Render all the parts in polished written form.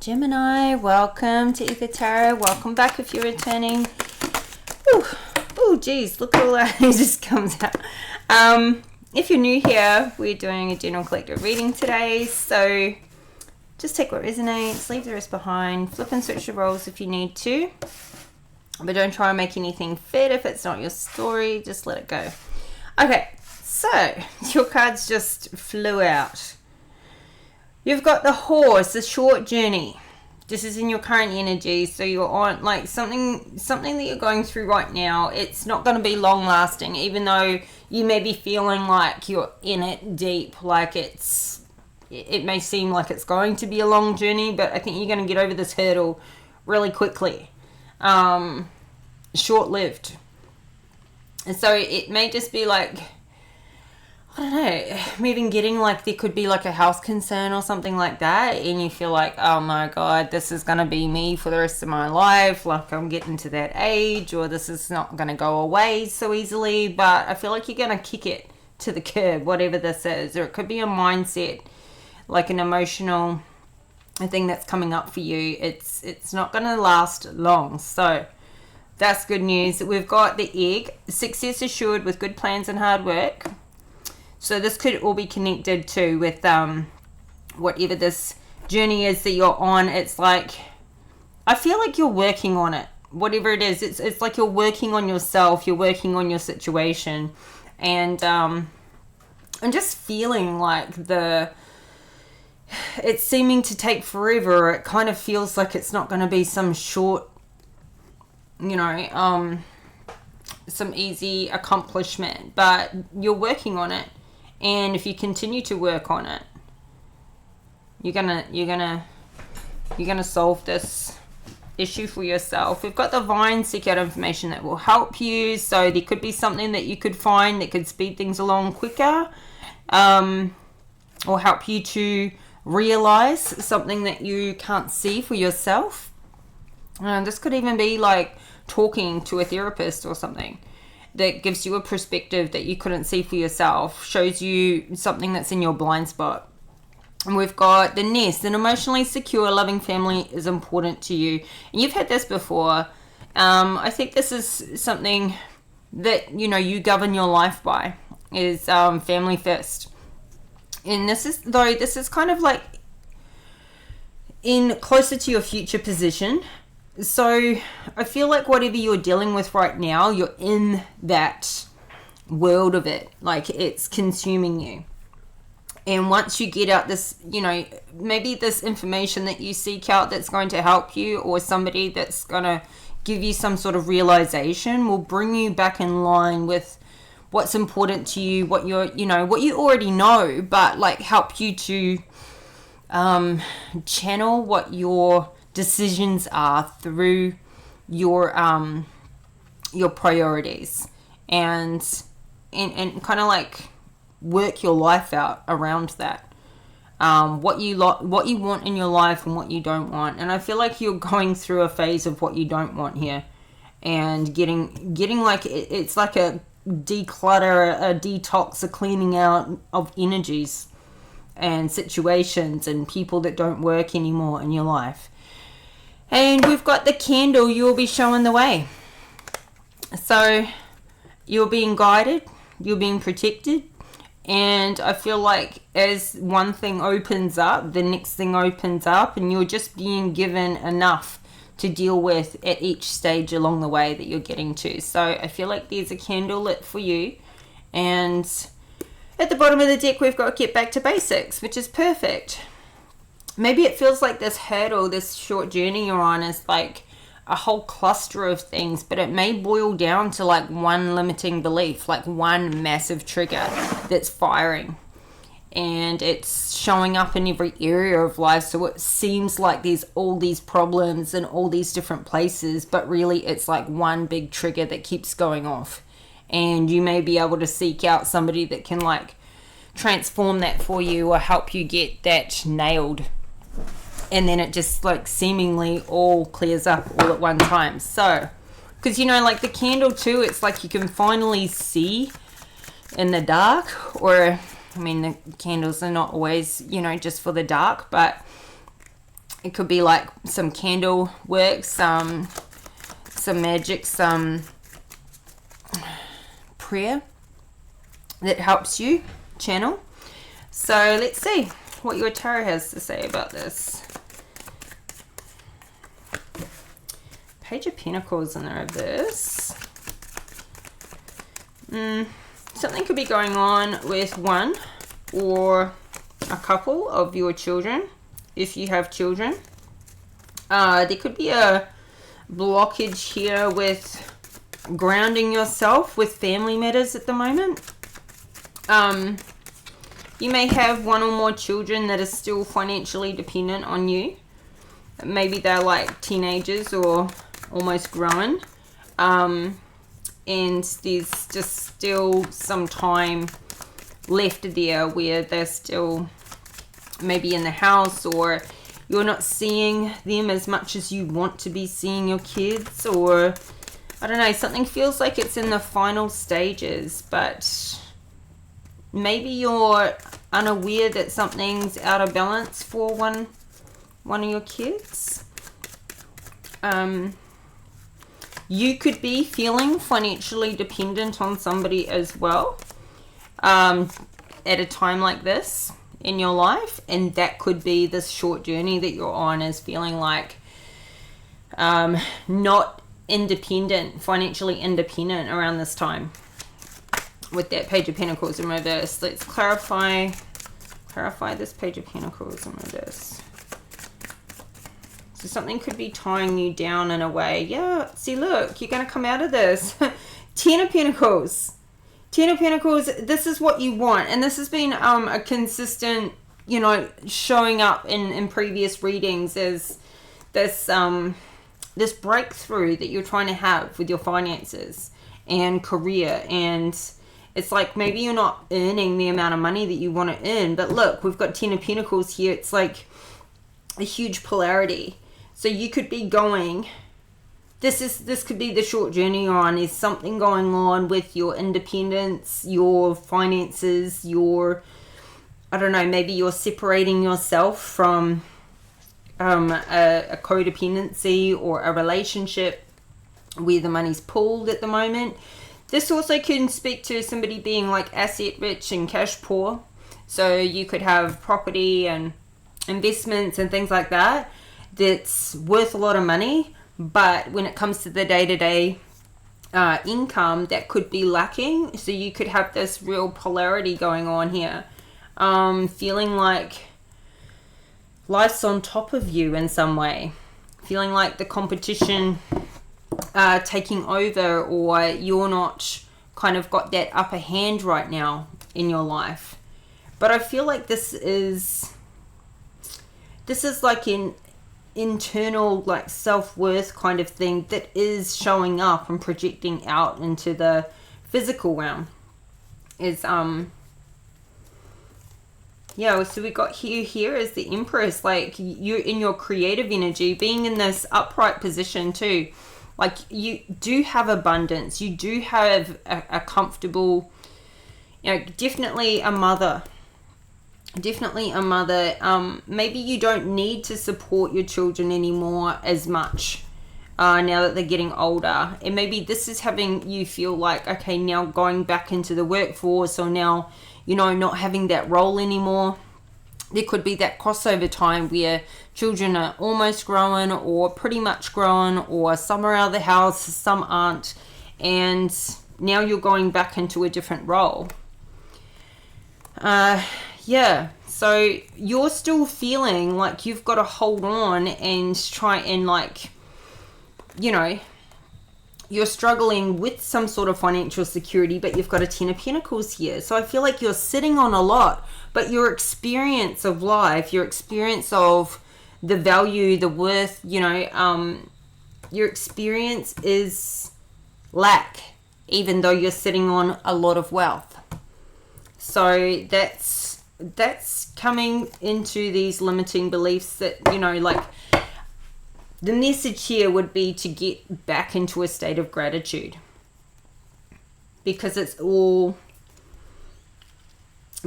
Gemini, welcome to Aether Tarot. Welcome back if you're returning. Oh, geez, look at all that just comes out. If you're new here, we're doing a general collective reading today. So just take what resonates, leave the rest behind, flip and switch the roles if you need to. But don't try and make anything fit if it's not your story. Just let it go. Okay, so your cards just flew out. You've got the horse, a short journey. This is in your current energy, so you're on like something that you're going through right now. It's not going to be long lasting, even though you may be feeling like you're in it deep. Like it may seem like it's going to be a long journey, but I think you're going to get over this hurdle really quickly. Short-lived. And so it may just be like, I don't know, I'm even getting like there could be like a health concern or something like that, and you feel like, oh my god, this is going to be me for the rest of my life, like I'm getting to that age, or this is not going to go away so easily. But I feel like you're going to kick it to the curb, whatever this is. Or it could be a mindset, like an emotional thing that's coming up for you. It's not going to last long, so that's good news. We've got the egg, success assured with good plans and hard work. So this could all be connected to with whatever this journey is that you're on. It's like, I feel like you're working on it. Whatever it is, it's like you're working on yourself. You're working on your situation. And I'm just feeling like it's seeming to take forever. It kind of feels like it's not going to be some short, some easy accomplishment. But you're working on it. And if you continue to work on it, you're gonna solve this issue for yourself. We've got the vine, seek out information that will help you. So there could be something that you could find that could speed things along quicker, or help you to realize something that you can't see for yourself. This could even be like talking to a therapist or something that gives you a perspective that you couldn't see for yourself, shows you something that's in your blind spot. And we've got the nest. An emotionally secure, loving family is important to you. And you've had this before. I think this is something that, you govern your life by, is family first. And this is kind of like in closer to your future position. So I feel like whatever you're dealing with right now, you're in that world of it. Like it's consuming you. And once you get out this, maybe this information that you seek out that's going to help you, or somebody that's going to give you some sort of realization, will bring you back in line with what's important to you, what you're, what you already know, but like help you to channel what your decisions are through your priorities, and kind of like work your life out around that. What you want in your life and what you don't want. And I feel like you're going through a phase of what you don't want here, and getting like it's like a declutter, a detox, a cleaning out of energies and situations and people that don't work anymore in your life. And we've got the candle, you'll be showing the way. So you're being guided, you're being protected. And I feel like as one thing opens up, the next thing opens up, and you're just being given enough to deal with at each stage along the way that you're getting to. So I feel like there's a candle lit for you. And at the bottom of the deck, we've got get back to basics, which is perfect. Maybe it feels like this hurdle, this short journey you're on is like a whole cluster of things, but it may boil down to like one limiting belief, like one massive trigger that's firing. And it's showing up in every area of life. So it seems like there's all these problems in all these different places, but really it's like one big trigger that keeps going off. And you may be able to seek out somebody that can like transform that for you, or help you get that nailed. And then it just like seemingly all clears up all at one time. So, because like the candle too, it's like you can finally see in the dark, or I mean the candles are not always just for the dark, but It could be like some candle work, some magic, some prayer that helps you channel. So let's see what your tarot has to say about this. Page of Pentacles in the reverse. Something could be going on with one or a couple of your children, if you have children. There could be a blockage here with grounding yourself with family matters at the moment. You may have one or more children that are still financially dependent on you. Maybe they're like teenagers or almost grown. And there's just still some time left there where they're still maybe in the house, or you're not seeing them as much as you want to be seeing your kids, or I don't know, something feels like it's in the final stages, but maybe you're unaware that something's out of balance for one of your kids. You could be feeling financially dependent on somebody as well at a time like this in your life, and that could be this short journey that you're on, is feeling like not independent, financially independent around this time with that Page of Pentacles in reverse. Let's clarify this Page of Pentacles in reverse. So something could be tying you down in a way. Yeah, see, look, you're going to come out of this. 10 of Pentacles. 10 of Pentacles, this is what you want. And this has been a consistent, you know, showing up in previous readings as this breakthrough that you're trying to have with your finances and career. And it's like maybe you're not earning the amount of money that you want to earn. But look, we've got 10 of Pentacles here. It's like a huge polarity. So you could be going, this could be the short journey you're on, is something going on with your independence, your finances, your, I don't know, maybe you're separating yourself from a codependency or a relationship where the money's pooled at the moment. This also can speak to somebody being like asset rich and cash poor. So you could have property and investments and things like that that's worth a lot of money, but when it comes to the day-to-day income, that could be lacking. So you could have this real polarity going on here, feeling like life's on top of you in some way, feeling like the competition taking over, or you're not kind of got that upper hand right now in your life. But I feel like this is like an internal like self-worth kind of thing that is showing up and projecting out into the physical realm. Is yeah, so we got here as the Empress, like you're in your creative energy, being in this upright position too. Like you do have abundance, you do have a comfortable, you know, definitely a mother. Maybe you don't need to support your children anymore as much now that they're getting older, and maybe this is having you feel like, okay, now going back into the workforce, or now, you know, not having that role anymore. There could be that crossover time where children are almost grown or pretty much grown, or some are out of the house, some aren't, and now you're going back into a different role. Yeah, so you're still feeling like you've got to hold on and try and, like, you know, you're struggling with some sort of financial security, but you've got a 10 of Pentacles here. So I feel like you're sitting on a lot, but your experience of life, your experience of the value, the worth, you know, your experience is lack, even though you're sitting on a lot of wealth. So that's coming into these limiting beliefs that, you know, like, the message here would be to get back into a state of gratitude, because it's all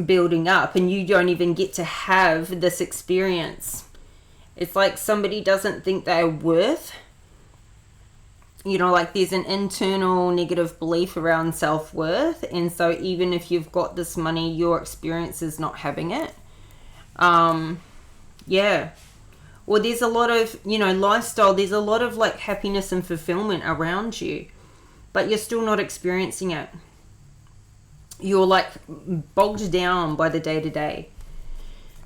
building up and you don't even get to have this experience It's like somebody doesn't think they're worth, you know, like there's an internal negative belief around self-worth. And so even if you've got this money, your experience is not having it. Yeah. Or there's a lot of, you know, lifestyle. There's a lot of like happiness and fulfillment around you, but you're still not experiencing it. You're like bogged down by the day-to-day.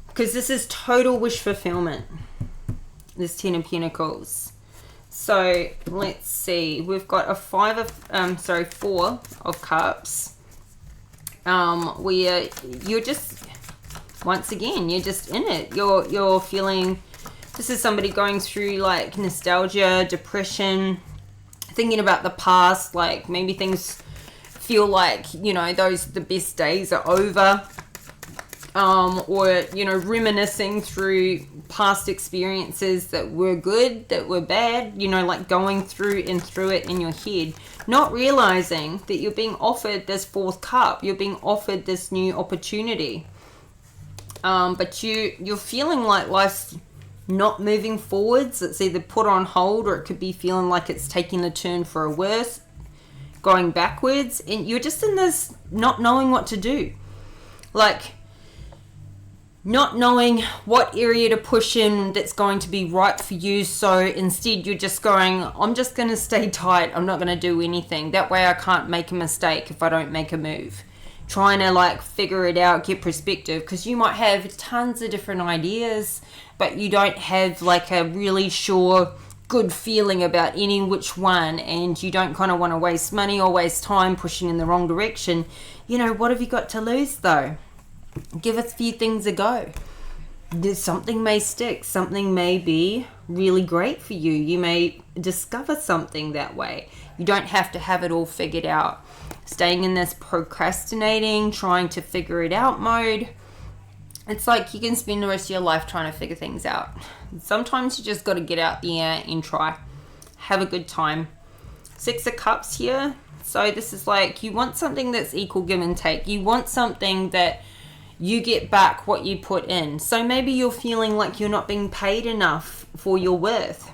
Because this is total wish fulfillment. This 10 of Pentacles. So let's see. We've got a 4 of Cups. Where you're just, once again, you're just in it. You're feeling, this is somebody going through like nostalgia, depression, thinking about the past, like maybe things feel like, you know, the best days are over. Or, you know, reminiscing through past experiences that were good, that were bad, you know, like going through it in your head, not realizing that you're being offered this 4th cup, you're being offered this new opportunity. But you're feeling like life's not moving forwards. It's either put on hold, or it could be feeling like it's taking a turn for a worse, going backwards, and you're just in this not knowing what to do. Like, not knowing what area to push in that's going to be right for you. So instead you're just going, I'm just going to stay tight. I'm not going to do anything. That way I can't make a mistake if I don't make a move. Trying to like figure it out, get perspective, because you might have tons of different ideas, but you don't have like a really sure good feeling about any which one, and you don't kind of want to waste money or waste time pushing in the wrong direction. You know, what have you got to lose though? Give a few things a go. Something may stick. Something may be really great for you. You may discover something that way. You don't have to have it all figured out. Staying in this procrastinating, trying to figure it out mode. It's like you can spend the rest of your life trying to figure things out. Sometimes you just got to get out there and try. Have a good time. 6 of Cups here. So this is like, you want something that's equal give and take. You want something that you get back what you put in. So maybe you're feeling like you're not being paid enough for your worth,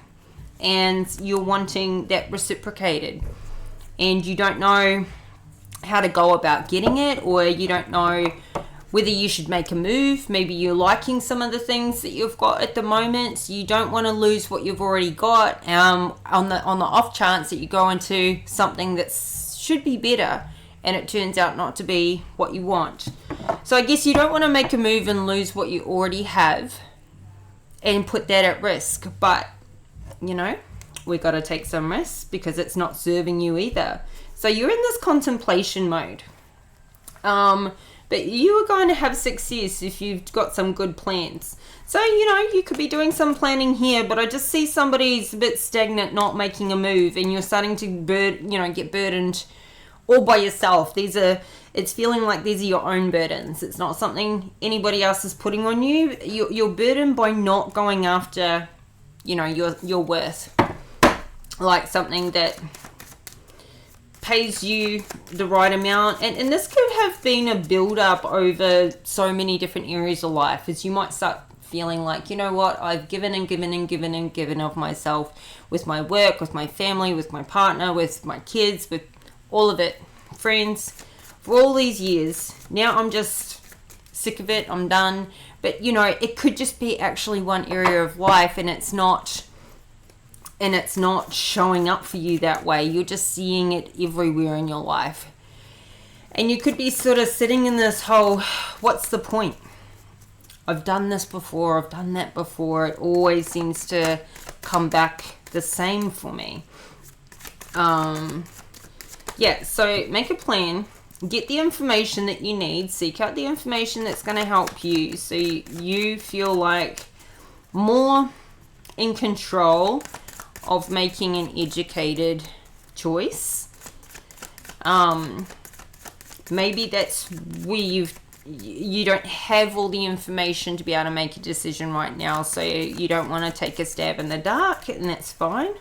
and you're wanting that reciprocated, and you don't know how to go about getting it, or you don't know whether you should make a move. Maybe you're liking some of the things that you've got at the moment, so you don't want to lose what you've already got, on the off chance that you go into something that should be better and it turns out not to be what you want. So I guess you don't want to make a move and lose what you already have and put that at risk. But, you know, we got to take some risks because it's not serving you either. So you're in this contemplation mode. But you are going to have success if you've got some good plans. So, you know, you could be doing some planning here, but I just see somebody's a bit stagnant, not making a move, and you're starting to get burdened all by yourself. It's feeling like these are your own burdens. It's not something anybody else is putting on you. You're burdened by not going after, you know, your worth. Like something that pays you the right amount. And this could have been a build-up over so many different areas of life, as you might start feeling like, you know what, I've given and given and given and given of myself with my work, with my family, with my partner, with my kids, with all of it, friends, for all these years. Now I'm just sick of it. I'm done. But, you know, it could just be actually one area of life, and it's not showing up for you that way. You're just seeing it everywhere in your life. And you could be sort of sitting in this whole, what's the point? I've done this before. I've done that before. It always seems to come back the same for me. Yeah, so make a plan. Get the information that you need. Seek out the information that's going to help you, so you feel like more in control of making an educated choice. Maybe that's where you don't have all the information to be able to make a decision right now, so you don't want to take a stab in the dark, and that's fine.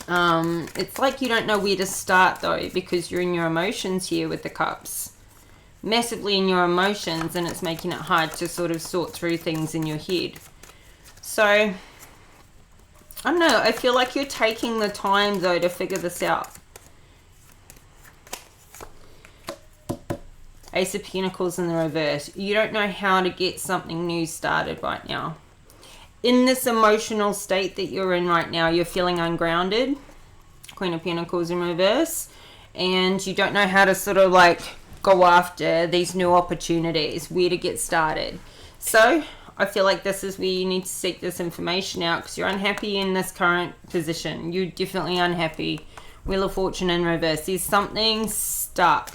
It's like you don't know where to start though, because you're in your emotions here with the cups. Massively in your emotions, and it's making it hard to sort of sort through things in your head. So, I don't know. I feel like you're taking the time, though, to figure this out. Ace of Pentacles in the reverse. You don't know how to get something new started right now. In this emotional state that you're in right now, you're feeling ungrounded. Queen of Pentacles in reverse. And you don't know how to sort of like go after these new opportunities, where to get started. So I feel like this is where you need to seek this information out, because you're unhappy in this current position. You're definitely unhappy. Wheel of Fortune in reverse. There's something stuck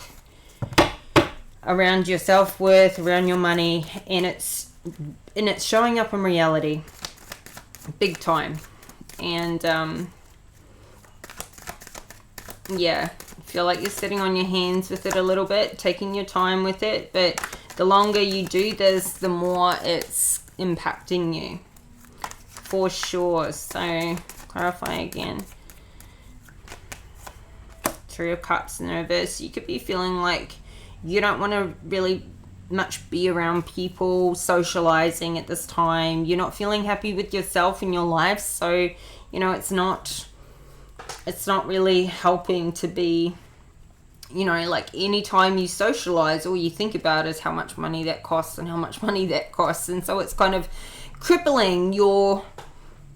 around your self-worth, around your money, and it's showing up in reality big time. And yeah, I feel like you're sitting on your hands with it a little bit, taking your time with it, but the longer you do this, the more it's impacting you, for sure. So clarify again. Three of Cups in the reverse. You could be feeling like you don't want to really much be around people, socializing at this time. You're not feeling happy with yourself in your life, so you know it's not really helping to be, you know, like anytime you socialize, all you think about is how much money that costs and how much money that costs, and so it's kind of crippling your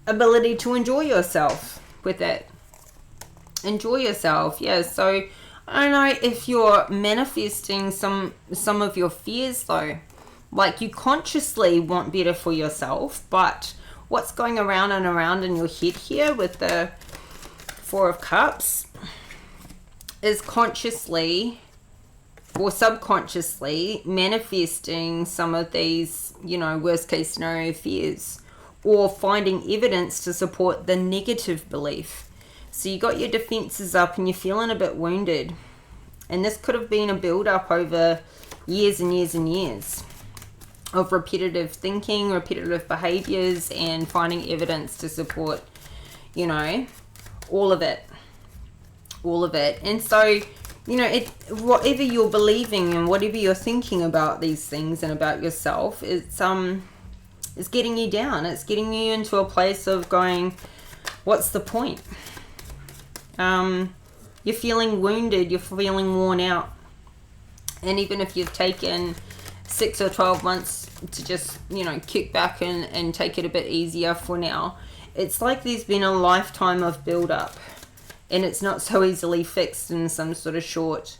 ability to enjoy yourself with it. Enjoy yourself, yeah. So I don't know if you're manifesting some of your fears, though. Like, you consciously want better for yourself, but what's going around and around in your head here with the Four of Cups is consciously or subconsciously manifesting some of these, you know, worst case scenario fears, or finding evidence to support the negative belief. So you got your defenses up and you're feeling a bit wounded. And this could have been a build-up over years and years and years of repetitive thinking, repetitive behaviors, and finding evidence to support, you know, all of it. All of it. And so, you know, whatever you're believing and whatever you're thinking about these things and about yourself, it's getting you down. It's getting you into a place of going, what's the point? You're feeling wounded, you're feeling worn out. And even if you've taken 6 or 12 months to just, you know, kick back and take it a bit easier for now, it's like there's been a lifetime of build-up. And it's not so easily fixed in some sort of short,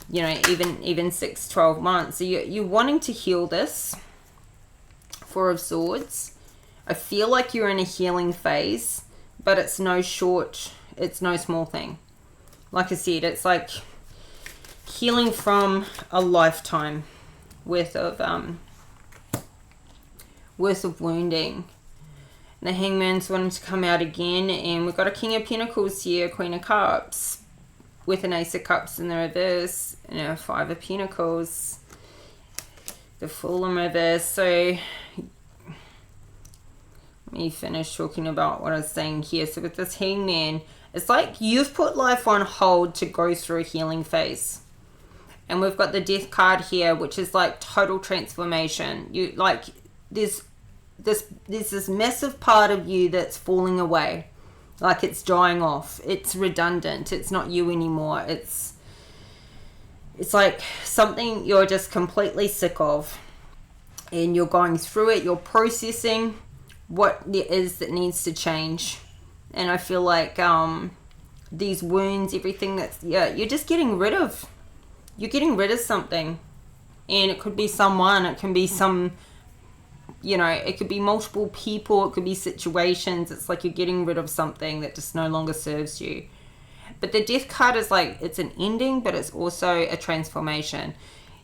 you know, even 6, 12 months. So you're wanting to heal this. Four of Swords. I feel like you're in a healing phase, but it's no small thing. Like I said, it's like healing from a lifetime worth of wounding. And the Hangman's wanting to come out again, and we've got a King of Pentacles here, Queen of Cups, with an Ace of Cups in the reverse, and a Five of Pentacles, the Fool in reverse. So let me finish talking about what I was saying here. So with this Hangman, it's like you've put life on hold to go through a healing phase. And we've got the Death card here, which is like total transformation. You like there's this massive part of you that's falling away. Like it's dying off. It's redundant. It's not you anymore. It's like something you're just completely sick of. And you're going through it. You're processing what it is that needs to change. And I feel like these wounds, everything that's, yeah, you're just getting rid of. You're getting rid of something. And it could be someone, it can be some, you know, it could be multiple people, it could be situations. It's like you're getting rid of something that just no longer serves you. But the Death card is like, it's an ending, but it's also a transformation.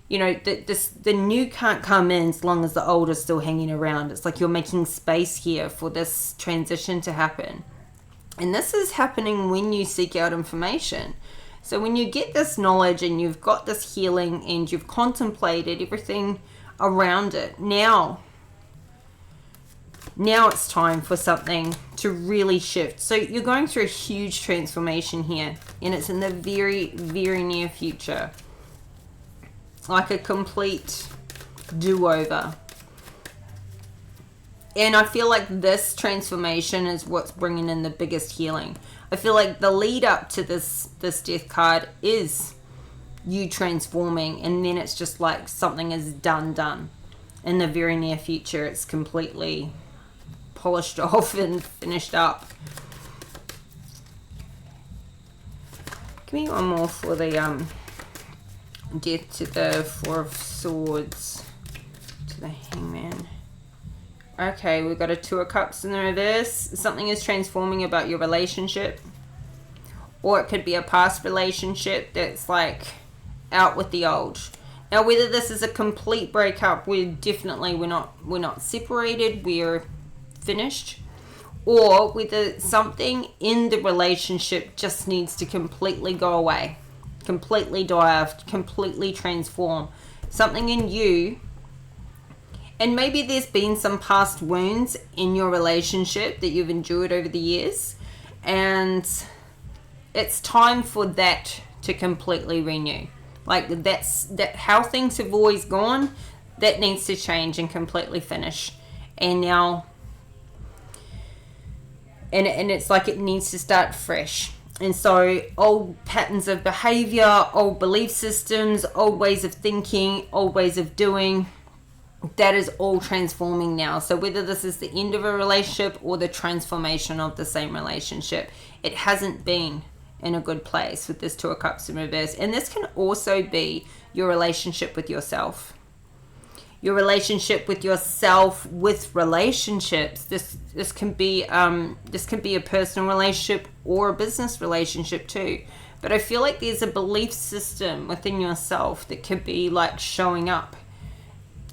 You know, the new can't come in as long as the old is still hanging around. It's like you're making space here for this transition to happen. And this is happening when you seek out information. So when you get this knowledge and you've got this healing and you've contemplated everything around it, now it's time for something to really shift. So you're going through a huge transformation here, and it's in the very, very near future. Like a complete do-over. And I feel like this transformation is what's bringing in the biggest healing. I feel like the lead up to this death card is you transforming, and then it's just like something is done. In the very near future, it's completely polished off and finished up. Give me one more for the death to the Four of Swords to the Hangman. Okay, we've got a Two of Cups in the reverse. Something is transforming about your relationship. Or it could be a past relationship that's like out with the old. Now, whether this is a complete breakup, we're not separated, we're finished. Or whether something in the relationship just needs to completely go away. Completely die off, completely transform. Something in you. And maybe there's been some past wounds in your relationship that you've endured over the years. And it's time for that to completely renew. Like that how things have always gone, that needs to change and completely finish. And now, and it's like it needs to start fresh. And so old patterns of behavior, old belief systems, old ways of thinking, old ways of doing, that is all transforming now. So whether this is the end of a relationship or the transformation of the same relationship, it hasn't been in a good place with this Two of Cups in reverse. And this can also be your relationship with yourself. Your relationship with yourself with relationships. This can be a personal relationship or a business relationship too. But I feel like there's a belief system within yourself that could be like showing up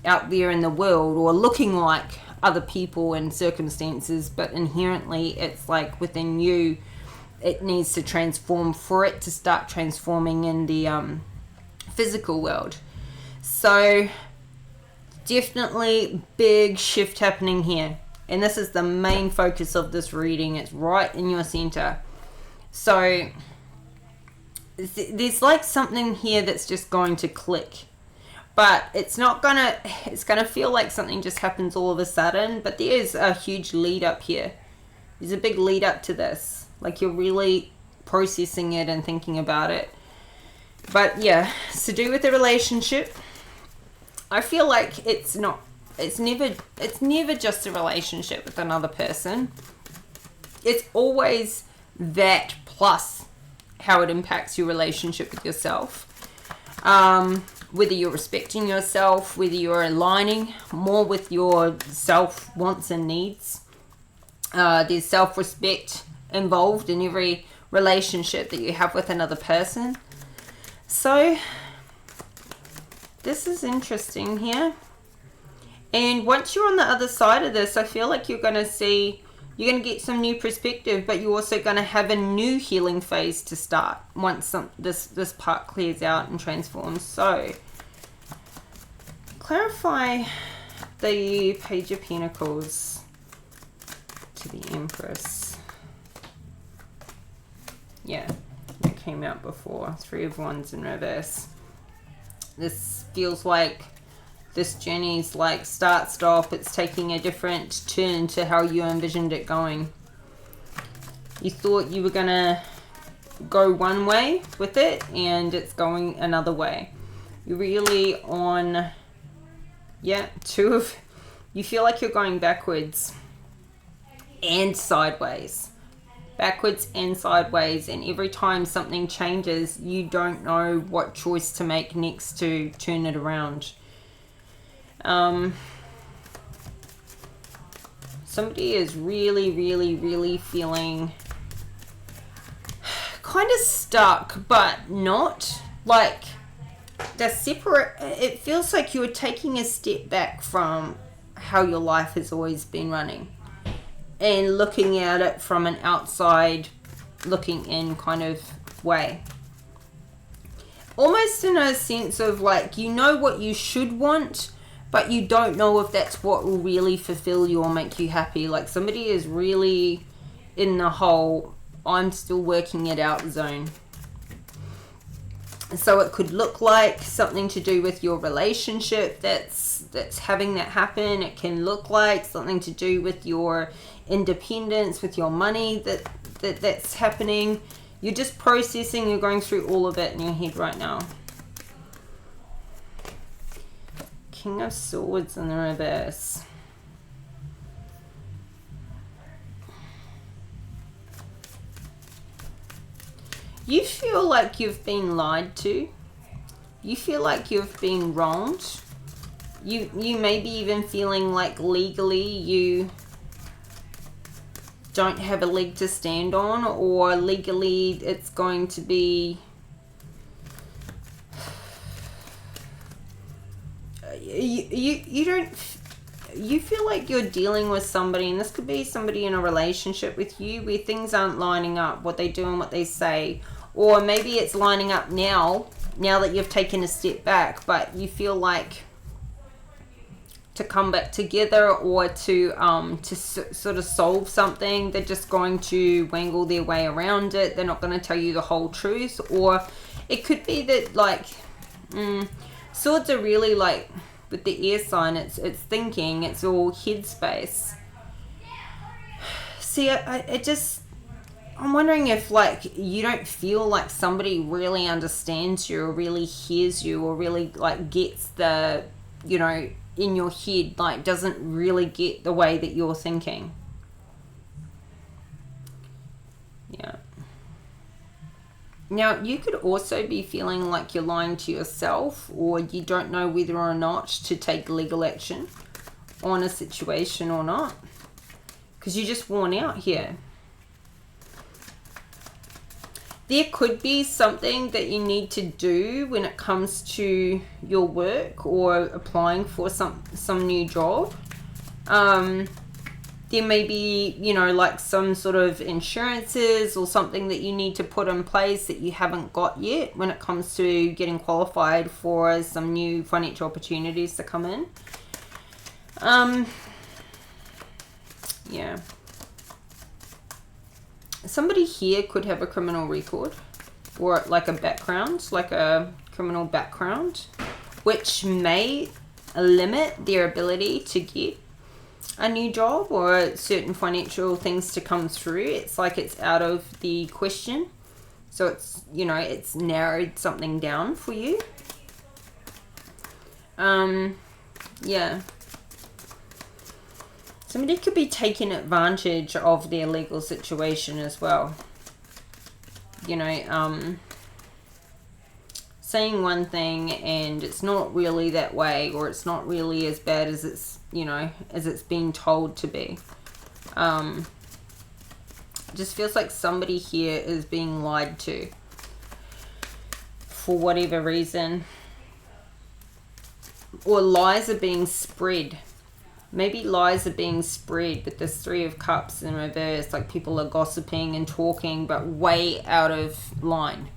out there in the world or looking like other people and circumstances, but inherently it's like within you, it needs to transform for it to start transforming in the physical world. So definitely big shift happening here, and this is the main focus of this reading. It's right in your center. So there's like something here that's just going to click. But it's gonna feel like something just happens all of a sudden, but there's a huge lead up here. There's a big lead up to this. Like you're really processing it and thinking about it. But yeah, it's to do with the relationship. I feel like it's never just a relationship with another person. It's always that plus how it impacts your relationship with yourself. Whether you're respecting yourself, whether you're aligning more with your self wants and needs. There's self-respect involved in every relationship that you have with another person. So this is interesting here. And once you're on the other side of this, I feel like you're going to get some new perspective, but you're also going to have a new healing phase to start once this part clears out and transforms. So, clarify the Page of Pentacles to the Empress. Yeah, it came out before. Three of Wands in reverse. This feels like this journey's like stop. It's taking a different turn to how you envisioned it going. You thought you were gonna go one way with it, and it's going another way. You're really on, yeah, you feel like you're going backwards and sideways. Backwards and sideways, and every time something changes, you don't know what choice to make next to turn it around. Somebody is really feeling kind of stuck, but not like they're separate. It feels like you're taking a step back from how your life has always been running and looking at it from an outside looking in kind of way. Almost in a sense of like, you know what you should want, but you don't know if that's what will really fulfill you or make you happy. Like somebody is really in the whole I'm still working it out zone. So it could look like something to do with your relationship that's having that happen. It can look like something to do with your independence, with your money that's happening. You're just processing, you're going through all of it in your head right now. King of Swords in the reverse. You feel like you've been lied to. You feel like you've been wronged. You may be even feeling like legally you don't have a leg to stand on, or legally it's going to be you feel like you're dealing with somebody, and this could be somebody in a relationship with you where things aren't lining up, what they do and what they say. Or maybe it's lining up now that you've taken a step back, but you feel like to come back together or to sort of solve something, they're just going to wangle their way around it. They're not going to tell you the whole truth. Or it could be that, like, swords are really like, with the air sign, it's thinking, it's all head space. See, I'm wondering if, like, you don't feel like somebody really understands you or really hears you or really, like, gets the, you know, in your head, like, doesn't really get the way that you're thinking. Yeah. Now, you could also be feeling like you're lying to yourself, or you don't know whether or not to take legal action on a situation or not, because you're just worn out here. There could be something that you need to do when it comes to your work or applying for some new job. There may be, you know, like some sort of insurances or something that you need to put in place that you haven't got yet when it comes to getting qualified for some new financial opportunities to come in. Yeah. Somebody here could have a criminal record or like a background, like a criminal background, which may limit their ability to get a new job or certain financial things to come through. It's like it's out of the question. So it's, you know, it's narrowed something down for you. Yeah. Somebody could be taking advantage of their legal situation as well. You know, saying one thing and it's not really that way, or it's not really as bad as it's, you know, as it's been told to be. It just feels like somebody here is being lied to for whatever reason. Or lies are being spread. Maybe lies are being spread with this Three of Cups in reverse. Like people are gossiping and talking, but way out of line.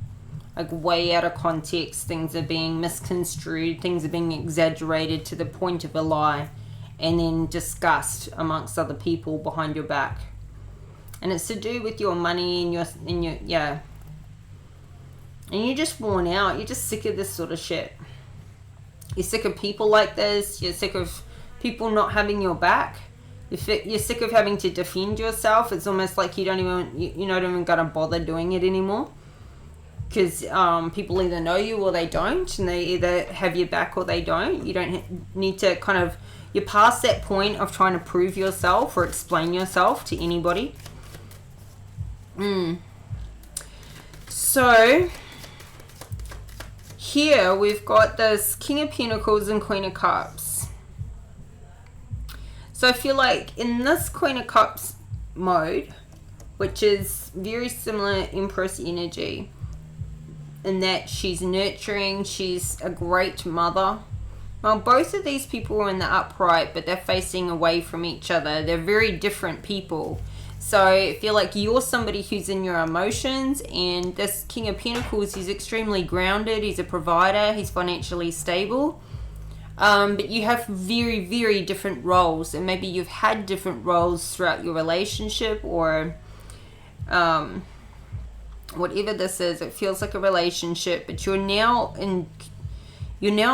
Like way out of context. Things are being misconstrued. Things are being exaggerated to the point of a lie. And then discussed amongst other people behind your back. And it's to do with your money and your yeah. And you're just worn out. You're just sick of this sort of shit. You're sick of people like this. You're sick of people not having your back. You're sick of having to defend yourself. It's almost like you don't even gotta bother doing it anymore, because people either know you or they don't, and they either have your back or they don't. You don't need to you're past that point of trying to prove yourself or explain yourself to anybody. So here we've got this King of Pentacles and Queen of Cups. So I feel like in this Queen of Cups mode, which is very similar Empress energy, in that she's nurturing, she's a great mother. Well, both of these people are in the upright, but they're facing away from each other. They're very different people. So I feel like you're somebody who's in your emotions, and this King of Pentacles, he's extremely grounded, he's a provider, he's financially stable. But you have very, very different roles, and maybe you've had different roles throughout your relationship, or whatever this is, it feels like a relationship, but you're now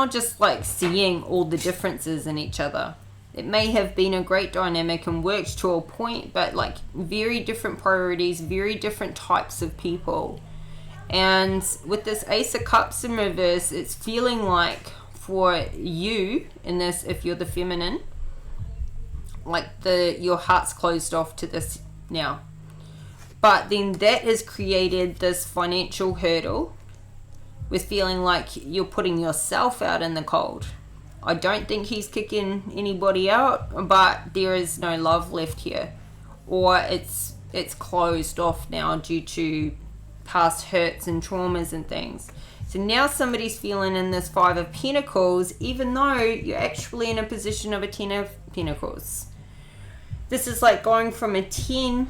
just like seeing all the differences in each other. It may have been a great dynamic and worked to a point, but like very different priorities, very different types of people. And with this Ace of Cups in reverse, it's feeling like for you in this, if you're the feminine, like your heart's closed off to this now. But then that has created this financial hurdle with feeling like you're putting yourself out in the cold. I don't think he's kicking anybody out, but there is no love left here. Or it's closed off now due to past hurts and traumas and things. So now somebody's feeling in this Five of Pentacles, even though you're actually in a position of a 10 of Pentacles. This is like going from a 10,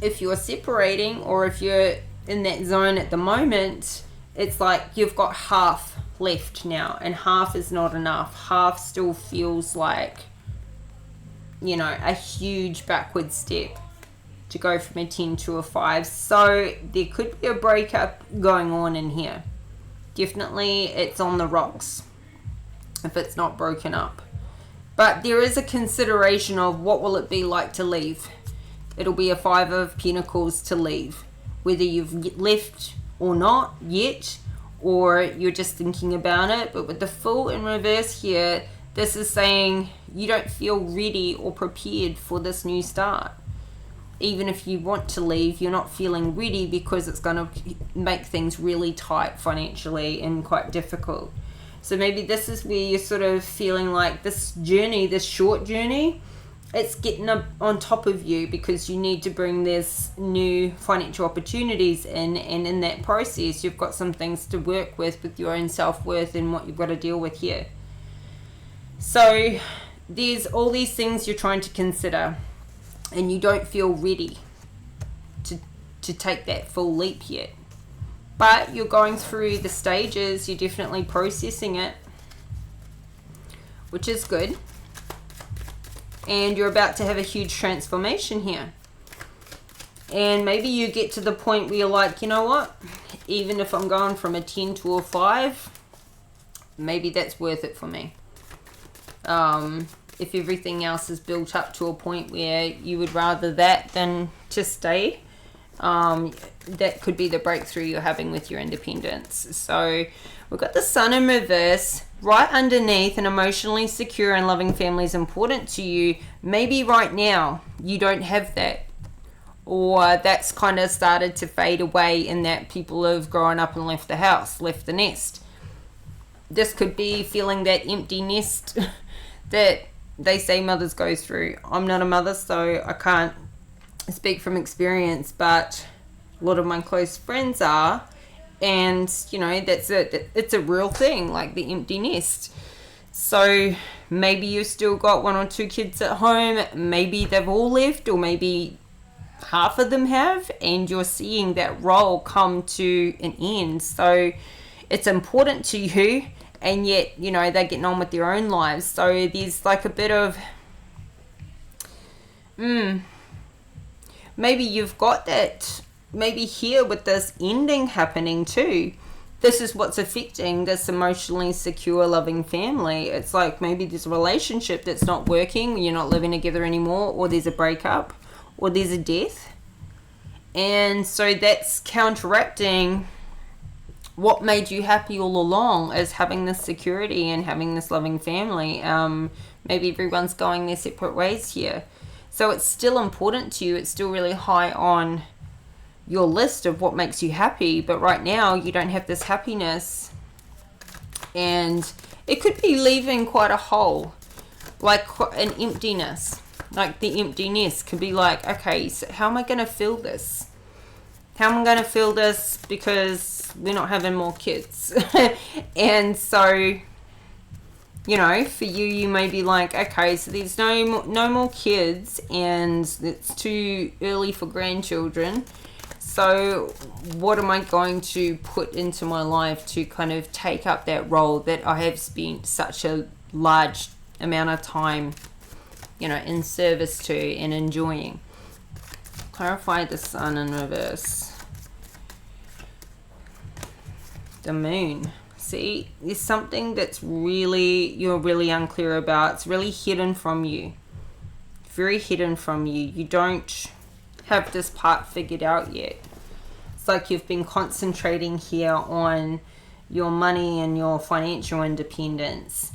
if you're separating, or if you're in that zone at the moment, it's like you've got half left now, and half is not enough. Half still feels like, you know, a huge backward step to go from a 10 to a 5. So there could be a breakup going on in here. Definitely it's on the rocks if it's not broken up. But there is a consideration of what will it be like to leave. It'll be a 5 of Pentacles to leave. Whether you've left or not yet, or you're just thinking about it. But with the Fool in reverse here, this is saying you don't feel ready or prepared for this new start. Even if you want to leave, you're not feeling ready because it's going to make things really tight financially and quite difficult. So maybe this is where you're sort of feeling like this journey, this short journey, it's getting up on top of you because you need to bring this new financial opportunities in, and in that process you've got some things to work with your own self-worth and what you've got to deal with here. So there's all these things you're trying to consider, and you don't feel ready to take that full leap yet. But you're going through the stages, you're definitely processing it, which is good. And you're about to have a huge transformation here. And maybe you get to the point where you're like, you know what? Even if I'm going from a 10 to a 5, maybe that's worth it for me. If everything else is built up to a point where you would rather that than to stay, that could be the breakthrough you're having with your independence. So we've got the Sun in reverse. Right underneath, an emotionally secure and loving family is important to you. Maybe right now you don't have that, or that's kind of started to fade away in that people have grown up and left the house, left the nest. This could be feeling that empty nest that they say mothers go through. I'm not a mother, so I can't speak from experience, but a lot of my close friends are. And you know, it's a real thing, like the empty nest. So maybe you've still got 1 or 2 kids at home, maybe they've all left, or maybe half of them have, and you're seeing that role come to an end. So it's important to you, and yet, you know, they're getting on with their own lives. So there's like a bit of maybe you've got that. Maybe here with this ending happening too, this is what's affecting this emotionally secure, loving family. It's like maybe there's a relationship that's not working, you're not living together anymore, or there's a breakup, or there's a death. And so that's counteracting what made you happy all along, as having this security and having this loving family. Maybe everyone's going their separate ways here. So it's still important to you. It's still really high on your list of what makes you happy, but right now you don't have this happiness, and it could be leaving quite a hole, like an emptiness. Like the emptiness could be like, okay, so how am I going to fill this? How am I going to fill this, because we're not having more kids? And so, you know, for you may be like, okay, so there's no more kids, and it's too early for grandchildren. So what am I going to put into my life to kind of take up that role that I have spent such a large amount of time, you know, in service to and enjoying? Clarify the Sun in reverse. The moon. See, there's something that's you're really unclear about. It's really hidden from you. Very hidden from you. You don't have this part figured out yet. It's like you've been concentrating here on your money and your financial independence.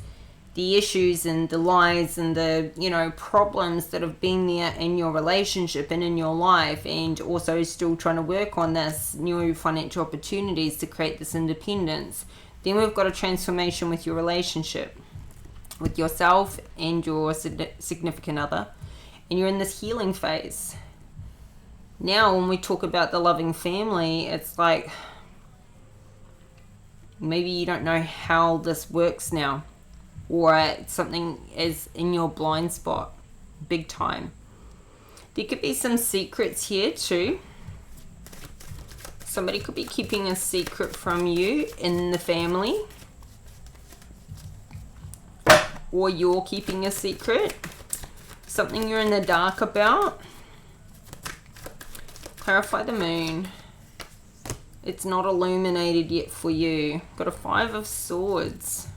The issues and the lies and the, problems that have been there in your relationship and in your life, and also still trying to work on this new financial opportunities to create this independence. Then we've got a transformation with your relationship, with yourself and your significant other, and you're in this healing phase. Now, when we talk about the loving family, it's like maybe you don't know how this works now, or something is in your blind spot, big time. There could be some secrets here too. Somebody could be keeping a secret from you in the family. Or you're keeping a secret. Something you're in the dark about. Clarify the moon. It's not illuminated yet for you. Got a 5 of Swords.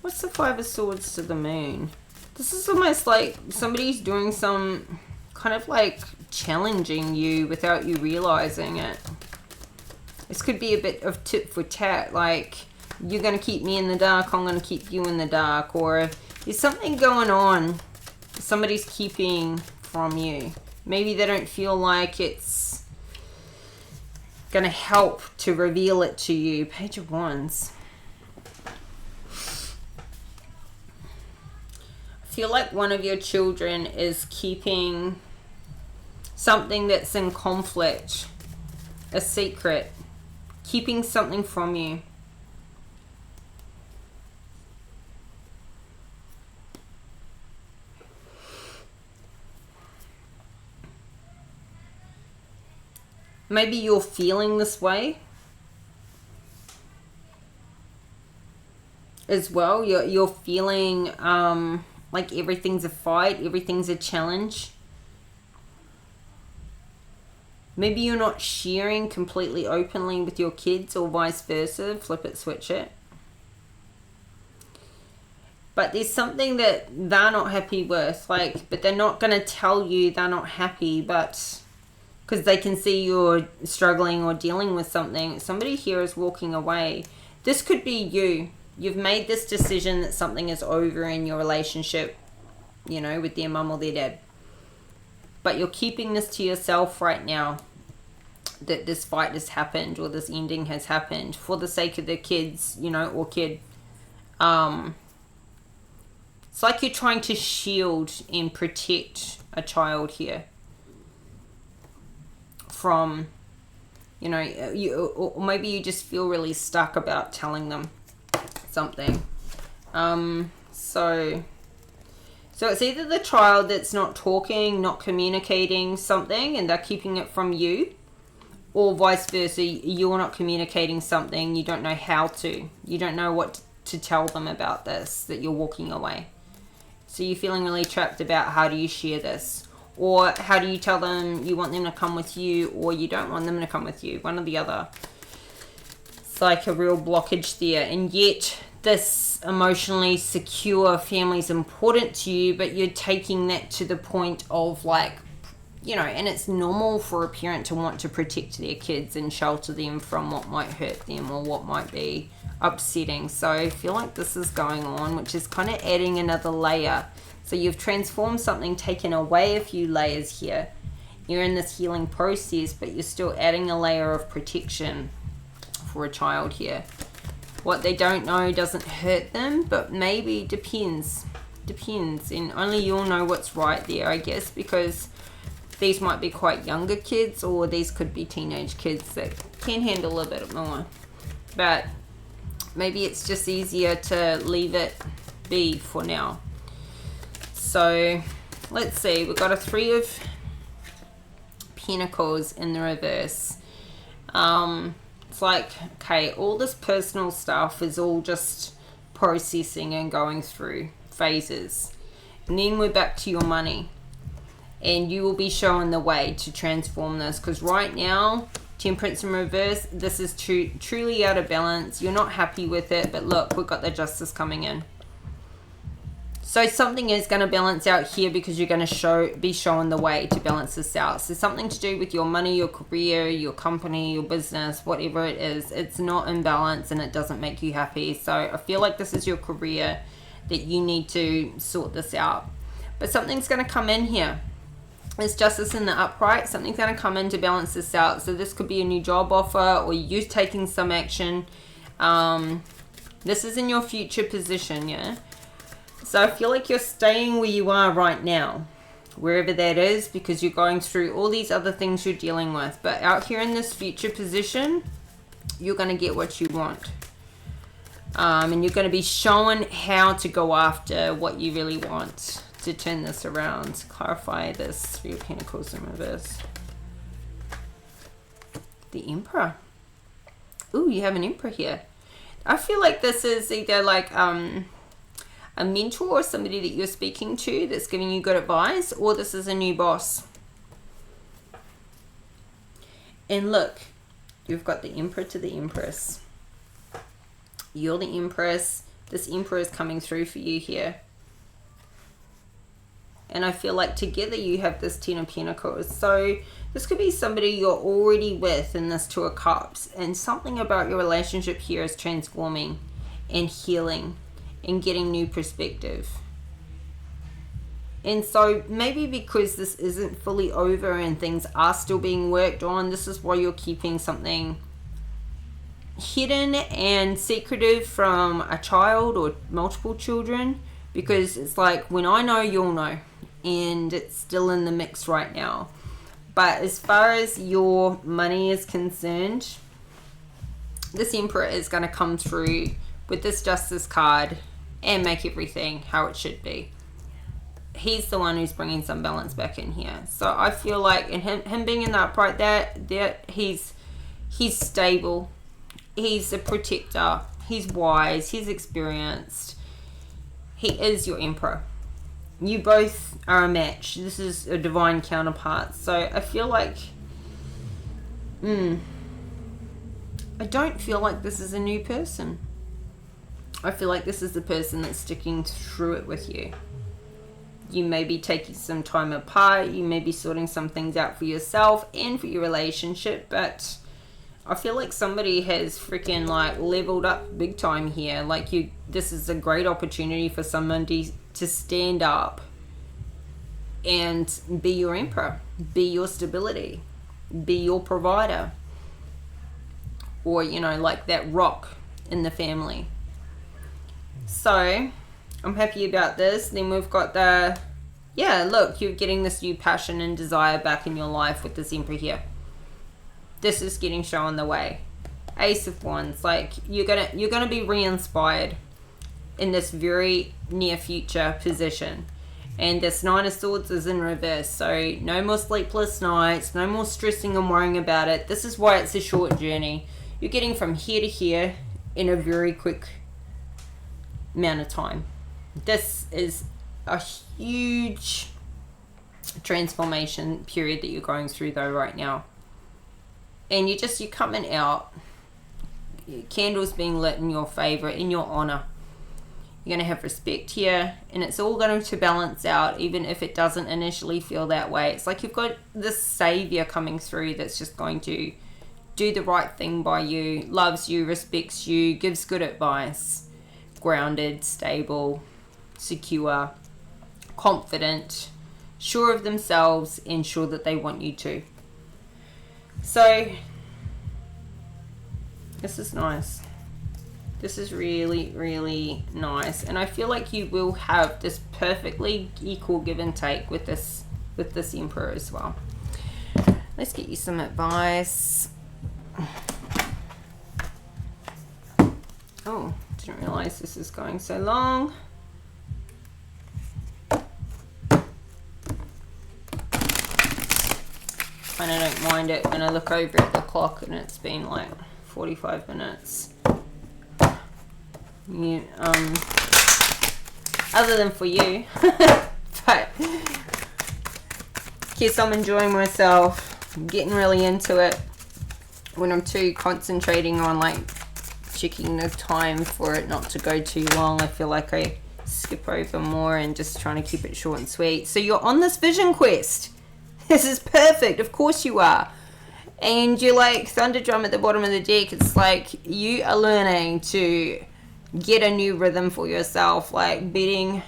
What's the 5 of Swords to the moon? This is almost like somebody's doing some kind of like challenging you without you realizing it. This could be a bit of tit for tat, like you're going to keep me in the dark, I'm going to keep you in the dark, or there's something going on somebody's keeping from you. Maybe they don't feel like it's going to help to reveal it to you. Page of Wands. Feel like one of your children is keeping something that's in conflict, a secret, keeping something from you. Maybe you're feeling this way as well. You're feeling like everything's a fight, everything's a challenge. Maybe you're not sharing completely openly with your kids, or vice versa. Flip it, switch it. But there's something that they're not happy with, but they're not going to tell you they're not happy, but because they can see you're struggling or dealing with something. Somebody here is walking away. This could be you. You've made this decision that something is over in your relationship, with their mum or their dad. But you're keeping this to yourself right now, that this fight has happened or this ending has happened for the sake of the kids, or kid. It's like you're trying to shield and protect a child here from, or maybe you just feel really stuck about telling them something. So it's either the child that's not talking, not communicating something, and they're keeping it from you, or vice versa, you're not communicating something, you don't know how to. You don't know what to tell them about this, that you're walking away. So you're feeling really trapped about how do you share this, or how do you tell them you want them to come with you, or you don't want them to come with you, one or the other. It's like a real blockage there, and yet this emotionally secure family is important to you, but you're taking that to the point of and it's normal for a parent to want to protect their kids and shelter them from what might hurt them or what might be upsetting. So I feel like this is going on, which is kind of adding another layer. So you've transformed something, taken away a few layers here. You're in this healing process, but you're still adding a layer of protection for a child here. What they don't know doesn't hurt them, but maybe depends, and only you'll know what's right there, I guess, because these might be quite younger kids, or these could be teenage kids that can handle a bit more. But maybe it's just easier to leave it be for now. So let's see, we've got a 3 of Pentacles in the reverse. It's like, okay, all this personal stuff is all just processing and going through phases. And then we're back to your money. and you will be shown the way to transform this, because right now, Temperance in reverse, this is truly out of balance. You're not happy with it, but look, we've got the Justice coming in. So something is going to balance out here, because you're going to be shown the way to balance this out. So something to do with your money, your career, your company, your business, whatever it is, it's not in balance and it doesn't make you happy. So I feel like this is your career that you need to sort this out. But something's going to come in here. There's Justice in the upright. Something's going to come in to balance this out. So this could be a new job offer, or you taking some action. This is in your future position, yeah? So I feel like you're staying where you are right now, wherever that is, because you're going through all these other things you're dealing with. But out here in this future position, you're going to get what you want. And you're going to be shown how to go after what you really want to turn this around. Clarify this. 3 of Pentacles in reverse. The Emperor. Ooh, you have an Emperor here. I feel like this is either like a mentor or somebody that you're speaking to that's giving you good advice, or this is a new boss. And look, you've got the Emperor to the Empress. You're the Empress. This Emperor is coming through for you here. And I feel like together you have this 10 of Pentacles. So this could be somebody you're already with in this 2 of Cups. And something about your relationship here is transforming and healing and getting new perspective. And so maybe because this isn't fully over and things are still being worked on, this is why you're keeping something hidden and secretive from a child or multiple children. Because it's like, when I know, you'll know. And it's still in the mix right now. But as far as your money is concerned, this Emperor is going to come through with this Justice card and make everything how it should be. He's the one who's bringing some balance back in here. So I feel like, and him being in the upright, that he's stable. He's a protector. He's wise. He's experienced. He is your Emperor. You both are a match. This is a divine counterpart. So I feel like, I don't feel like this is a new person. I feel like this is the person that's sticking through it with you. You may be taking some time apart. You may be sorting some things out for yourself and for your relationship. But I feel like somebody has freaking like leveled up big time here. Like this is a great opportunity for somebody to stand up and be your Emperor, be your stability, be your provider, or, you know, like that rock in the family. So I'm happy about this. Then we've got look, you're getting this new passion and desire back in your life with this Emperor here. This is getting shown the way. Ace of Wands, like you're gonna be re-inspired in this very near future position. And this 9 of Swords is in reverse, so no more sleepless nights, no more stressing and worrying about it. This is why it's a short journey. You're getting from here to here in a very quick amount of time. This is a huge transformation period that you're going through though right now. And you're coming out, candles being lit in your favor, in your honor. You're going to have respect here, and it's all going to balance out, even if it doesn't initially feel that way. It's like you've got this savior coming through that's just going to do the right thing by you, loves you, respects you, gives good advice, grounded, stable, secure, confident, sure of themselves, and sure that they want you to. So this is nice. This is really, really nice. And I feel like you will have this perfectly equal give and take with this Emperor as well. Let's get you some advice. Oh, didn't realize this is going so long. And I don't mind it when I look over at the clock and it's been like 45 minutes. Yeah, other than for you. But Guess I'm enjoying myself. I'm getting really into it. When I'm too concentrating on like checking the time for it not to go too long, I feel like I skip over more and just trying to keep it short and sweet. So you're on this vision quest. This is perfect. Of course you are. And you're like thunder drum at the bottom of the deck. It's like you are learning to get a new rhythm for yourself, like beating,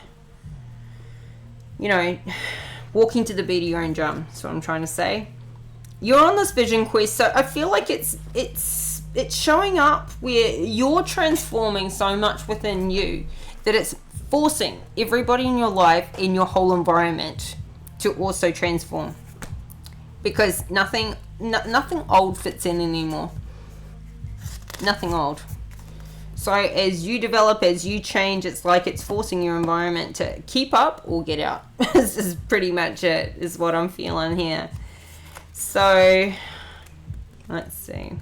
you know, walking to the beat of your own drum. That's what I'm trying to say. You're on this vision quest, so I feel like it's showing up where you're transforming so much within you that it's forcing everybody in your life, in your whole environment, to also transform, because nothing old fits in anymore. Nothing old. So as you develop, as you change, it's like it's forcing your environment to keep up or get out. This is pretty much it, is what I'm feeling here. So let's see.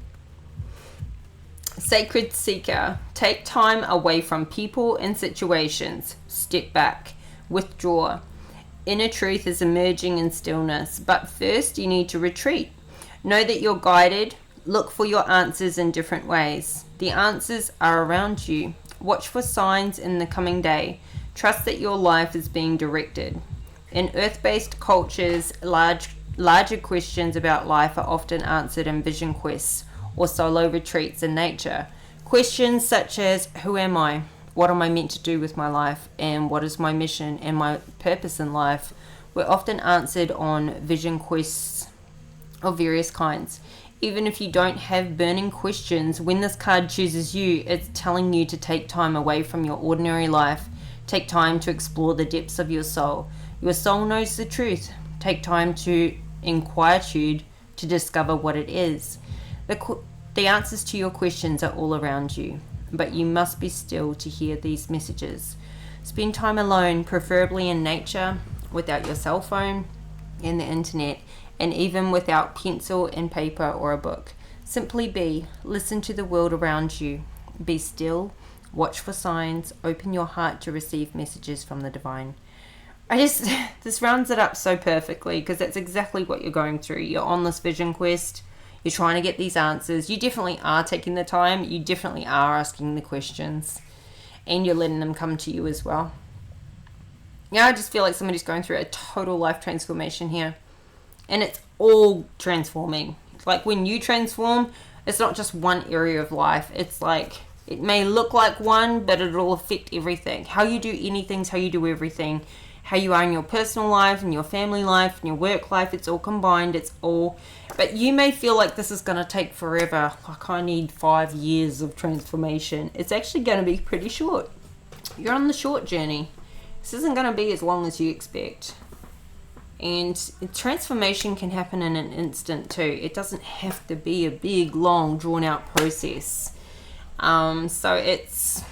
Sacred Seeker. Take time away from people and situations. Step back. Withdraw. Inner truth is emerging in stillness, but first you need to retreat. Know that you're guided. Look for your answers in different ways. The answers are around you. Watch for signs in the coming day. Trust that your life is being directed. In earth-based cultures, larger questions about life are often answered in vision quests or solo retreats in nature. Questions such as, who am I? What am I meant to do with my life? And what is my mission and my purpose in life? Were often answered on vision quests of various kinds. Even if you don't have burning questions, when this card chooses you, it's telling you to take time away from your ordinary life. Take time to explore the depths of your soul. Your soul knows the truth. Take time in quietude to discover what it is. The answers to your questions are all around you, but you must be still to hear these messages. Spend time alone, preferably in nature, without your cell phone and the internet, and even without pencil and paper or a book. Simply be. Listen to the world around you. Be still. Watch for signs. Open your heart to receive messages from the divine. This rounds it up so perfectly, because that's exactly what you're going through. You're on this vision quest. You're trying to get these answers. You definitely are taking the time. You definitely are asking the questions. And you're letting them come to you as well. Yeah, I just feel like somebody's going through a total life transformation here. And it's all transforming. Like when you transform, it's not just one area of life. It's like, it may look like one, but it'll affect everything. How you do anything is how you do everything. How you are in your personal life, and your family life, and your work life, it's all combined. It's all, but you may feel like this is going to take forever. Like I need 5 years of transformation. It's actually going to be pretty short. You're on the short journey. This isn't going to be as long as you expect. And transformation can happen in an instant too. It doesn't have to be a big, long, drawn-out process. So it's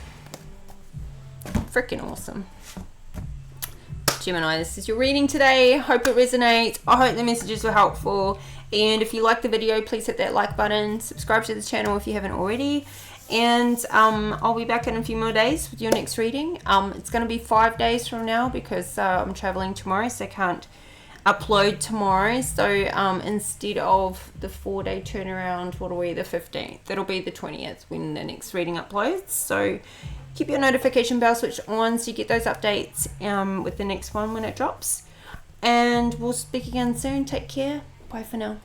freaking awesome. Gemini, this is your reading today. Hope it resonates. I hope the messages were helpful. And if you like the video, please hit that like button. Subscribe to the channel if you haven't already. And I'll be back in a few more days with your next reading. It's going to be 5 days from now because I'm traveling tomorrow, so I can't upload tomorrow. So instead of the 4-day turnaround, what are we, the 15th? That'll be the 20th when the next reading uploads. So keep your notification bell switched on so you get those updates with the next one when it drops. And we'll speak again soon. Take care. Bye for now.